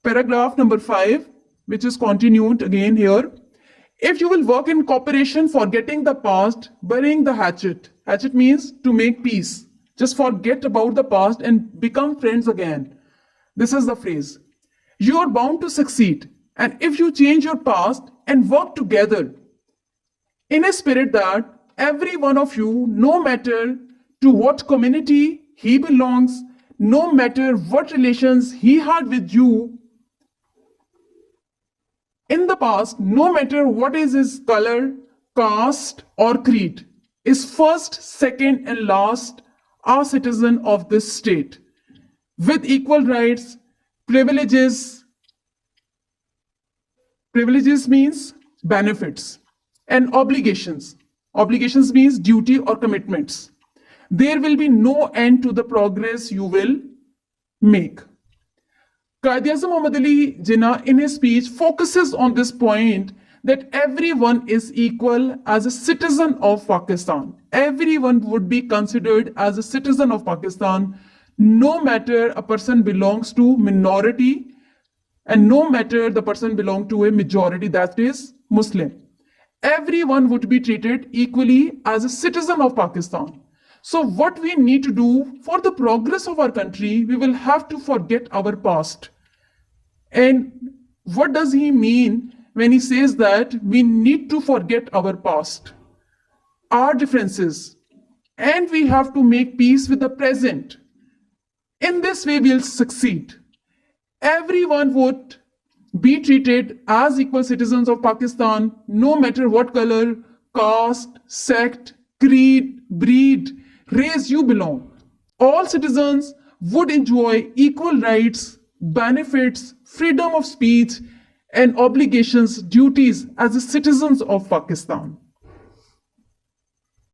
Paragraph number 5, which is continued again here. If you will work in cooperation, forgetting the past, burying the hatchet. Hatchet means to make peace. Just forget about the past and become friends again. This is the phrase. You are bound to succeed. And if you change your past and work together in a spirit that every one of you, no matter to what community he belongs, no matter what relations he had with you in the past, no matter what is his color, caste, or creed, is first, second, and last a citizen of this state with equal rights, privileges. Privileges means benefits, and obligations. Obligations means duty or commitments. There will be no end to the progress you will make. Quaid-e-Azam Muhammad Ali Jinnah in his speech focuses on this point that everyone is equal as a citizen of Pakistan. Everyone would be considered as a citizen of Pakistan, no matter a person belongs to minority and no matter the person belongs to a majority, that is Muslim. Everyone would be treated equally as a citizen of Pakistan. So what we need to do for the progress of our country, we will have to forget our past. And what does he mean when he says that we need to forget our past, our differences, and we have to make peace with the present? In this way, we'll succeed. Everyone would be treated as equal citizens of Pakistan, no matter what color, caste, sect, creed, breed, race you belong. All citizens would enjoy equal rights, benefits, freedom of speech, and obligations, duties as citizens of Pakistan.